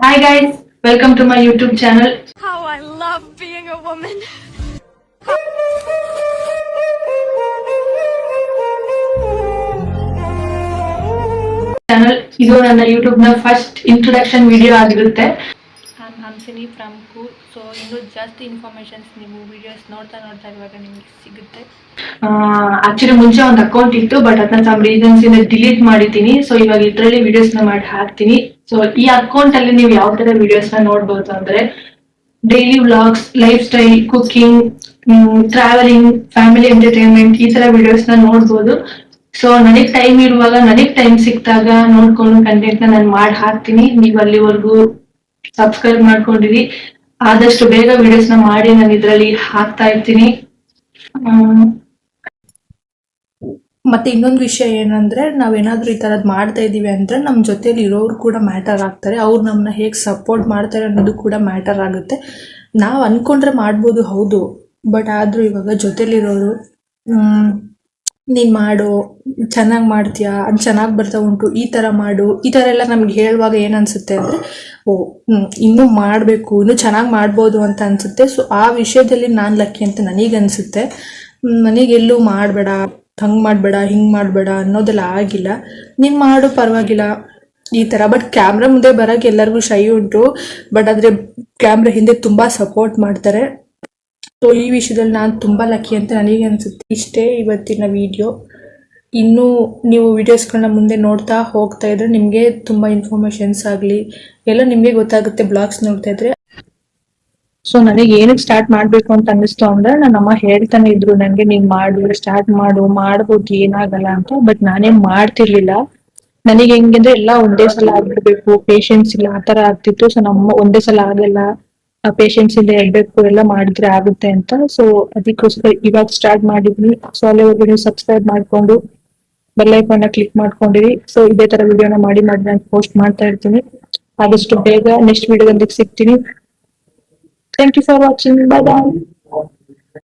Hi guys, welcome to my YouTube channel. How I love being a woman. ಇದು ನನ್ನ YouTube ನ first introduction video ಆಗಿರುತ್ತೆ. I'm Hamsini from Cool. So ಇನ್ನೂ ಜಾಸ್ತಿ informations ನೀವು videos ನೋಡ್ತಾ ಇರುವಾಗ ನಿಮಗೆ ಸಿಗುತ್ತೆ. ಆಕ್ಚುಲಿ ಮುಂಚೆ ಒಂದು ಅಕೌಂಟ್ ಇತ್ತು, ಬಟ್ ಅದನ್ನ ಸಮ್ ರೀಸನ್ಸ್ ಇಂದ ಡಿಲೀಟ್ ಮಾಡಿದ್ದೀನಿ. ಸೊ ಇವಾಗ ಇದರಲ್ಲಿ ವಿಡಿಯೋಸ್ ನ ಮಾಡಿ ಹಾಕ್ತೀನಿ. ಸೊ ಈ ಅಕೌಂಟ್ ಅಲ್ಲಿ ನೀವು ಯಾವ ತರ ವಿಡಿಯೋಸ್ ನ ನೋಡ್ಬೋದು ಅಂದ್ರೆ daily vlogs, life style, cooking, travelling, family entertainment, ಈ ತರ ವಿಡಿಯೋಸ್ ನ ನೋಡ್ಬೋದು. ಸೊ ನನಗ್ ಟೈಮ್ ಇರುವಾಗ, ನನಗ್ ಟೈಮ್ ಸಿಕ್ತಾಗ ನೋಡ್ಕೊಂಡು ಕಂಟೆಂಟ್ ನ ನಾನು ಮಾಡಿ ಹಾಕ್ತೀನಿ. ನೀವು ಅಲ್ಲಿವರೆಗೂ ಸಬ್ಸ್ಕ್ರೈಬ್ ಮಾಡ್ಕೊಂಡಿರಿ. ಆದಷ್ಟು ಬೇಗ ವಿಡಿಯೋಸ್ ನ ಮಾಡಿ ನಾನು ಇದ್ರಲ್ಲಿ ಹಾಕ್ತಾ ಇರ್ತೀನಿ. ಮತ್ತೆ ಇನ್ನೊಂದು ವಿಷಯ ಏನಂದ್ರೆ, ನಾವೇನಾದ್ರೂ ಈ ತರದ್ ಮಾಡ್ತಾ ಇದೀವಿ ಅಂದ್ರೆ ನಮ್ಮ ಜೊತೆಲಿ ಇರೋರು ಕೂಡ ಮ್ಯಾಟರ್ ಆಗ್ತಾರೆ. ಅವ್ರು ನಮ್ಮನ್ನ ಹೇಗೆ ಸಪೋರ್ಟ್ ಮಾಡ್ತಾರೆ ಅನ್ನೋದು ಕೂಡ ಮ್ಯಾಟರ್ ಆಗುತ್ತೆ. ನಾವು ಅನ್ಕೊಂಡ್ರೆ ಮಾಡ್ಬೋದು, ಹೌದು, ಬಟ್ ಆದ್ರೂ ಇವಾಗ ಜೊತೆಲಿರೋರು ನೀನ್ ಮಾಡು, ಚೆನ್ನಾಗಿ ಮಾಡ್ತೀಯಾ, ಅದು ಚೆನ್ನಾಗಿ ಬರ್ತಾ ಉಂಟು, ಈ ತರ ಮಾಡು, ಈ ತರ ಎಲ್ಲ ನಮ್ಗೆ ಹೇಳುವಾಗ ಏನ್ ಅನ್ಸುತ್ತೆ ಅಂದ್ರೆ, ಇನ್ನೂ ಮಾಡ್ಬೇಕು, ಇನ್ನೂ ಚೆನ್ನಾಗಿ ಮಾಡ್ಬೋದು ಅಂತ ಅನ್ಸುತ್ತೆ. ಸೊ ಆ ವಿಷಯದಲ್ಲಿ ನಾನ್ ಲಕ್ಕಿ ಅಂತ ನನಗನ್ಸುತ್ತೆ. ನನಗೆಲ್ಲೂ ಮಾಡಬೇಡ, ಹಂಗ್ ಮಾಡಬೇಡ, ಹಿಂಗ್ ಮಾಡಬೇಡ ಅನ್ನೋದೆಲ್ಲ ಆಗಿಲ್ಲ. ನೀನ್ ಮಾಡು, ಪರವಾಗಿಲ್ಲ ಈ ತರ. ಬಟ್ ಕ್ಯಾಮ್ರಾ ಮುಂದೆ ಬರಕ್ಕೆ ಎಲ್ಲರಿಗೂ ಶೈ ಉಂಟು, ಬಟ್ ಆದ್ರೆ ಕ್ಯಾಮ್ರಾ ಹಿಂದೆ ತುಂಬಾ ಸಪೋರ್ಟ್ ಮಾಡ್ತಾರೆ. ಸೊ ಈ ವಿಷಯದಲ್ಲಿ ನಾನು ತುಂಬಾ ಲಕ್ಕಿ ಅಂತ ನನಗೆ ಅನ್ಸುತ್ತೆ. ಇಷ್ಟೇ ಇವತ್ತಿನ ವಿಡಿಯೋ. ಇನ್ನೂ ನೀವು ವಿಡಿಯೋಸ್ಗಳನ್ನ ಮುಂದೆ ನೋಡ್ತಾ ಹೋಗ್ತಾ ಇದ್ರೆ ನಿಮಗೆ ತುಂಬಾ ಇನ್ಫಾರ್ಮೇಶನ್ಸ್ ಆಗಲಿ ಎಲ್ಲ ನಿಮಗೆ ಗೊತ್ತಾಗುತ್ತೆ ಬ್ಲಾಗ್ಸ್ ನೋಡ್ತಾ ಇದ್ರೆ. ಸೊ ನನಗೆ ಏನಕ್ಕೆ ಸ್ಟಾರ್ಟ್ ಮಾಡ್ಬೇಕು ಅಂತ ಅನ್ನಿಸ್ತು ಅಂದ್ರೆ, ನನ್ನ ಅಮ್ಮ ಹೇಳ್ತಾನೆ ಇದ್ರು ನನ್ಗೆ, ನೀನ್ ಮಾಡು, ಸ್ಟಾರ್ಟ್ ಮಾಡ್ಬೋದು, ಏನಾಗಲ್ಲ ಅಂತ. ಬಟ್ ನಾನೇನ್ ಮಾಡ್ತಿರ್ಲಿಲ್ಲ. ನನಗೆ ಹೆಂಗಂದ್ರೆ ಎಲ್ಲ ಒಂದೇ ಸಲ ಆಗ್ಬಿಡ್ಬೇಕು, ಪೇಶನ್ಸ್ ಇಲ್ಲ, ಆತರ ಆಗ್ತಿತ್ತು. ಸೊ ನಮ್ಮ ಒಂದೇ ಸಲ ಆಗಲ್ಲ, ಪೇಶನ್ಸ್ ಇಂದ ಇರ್ಬೇಕು, ಎಲ್ಲ ಮಾಡಿದ್ರೆ ಆಗುತ್ತೆ ಅಂತ. ಸೊ ಅದಕ್ಕೋಸ್ಕರ ಇವಾಗ ಸ್ಟಾರ್ಟ್ ಮಾಡಿದ್ವಿ. ಸೊ ಅಲ್ಲಿವರೆಗೂ ನೀವು ಸಬ್ಸ್ಕ್ರೈಬ್ ಮಾಡ್ಕೊಂಡು ಬೆಲ್ ಐಕಾನ್ ನ ಕ್ಲಿಕ್ ಮಾಡ್ಕೊಂಡಿರಿ. ಸೊ ಇದೇ ತರ ವಿಡಿಯೋನ ಮಾಡಿ ನಾನು ಪೋಸ್ಟ್ ಮಾಡ್ತಾ ಇರ್ತೀನಿ. ಆದಷ್ಟು ಬೇಗ ನೆಕ್ಸ್ಟ್ ವಿಡಿಯೋದೊಂದಿಗೆ ಸಿಗ್ತೀನಿ. Thank you for watching. Bye bye.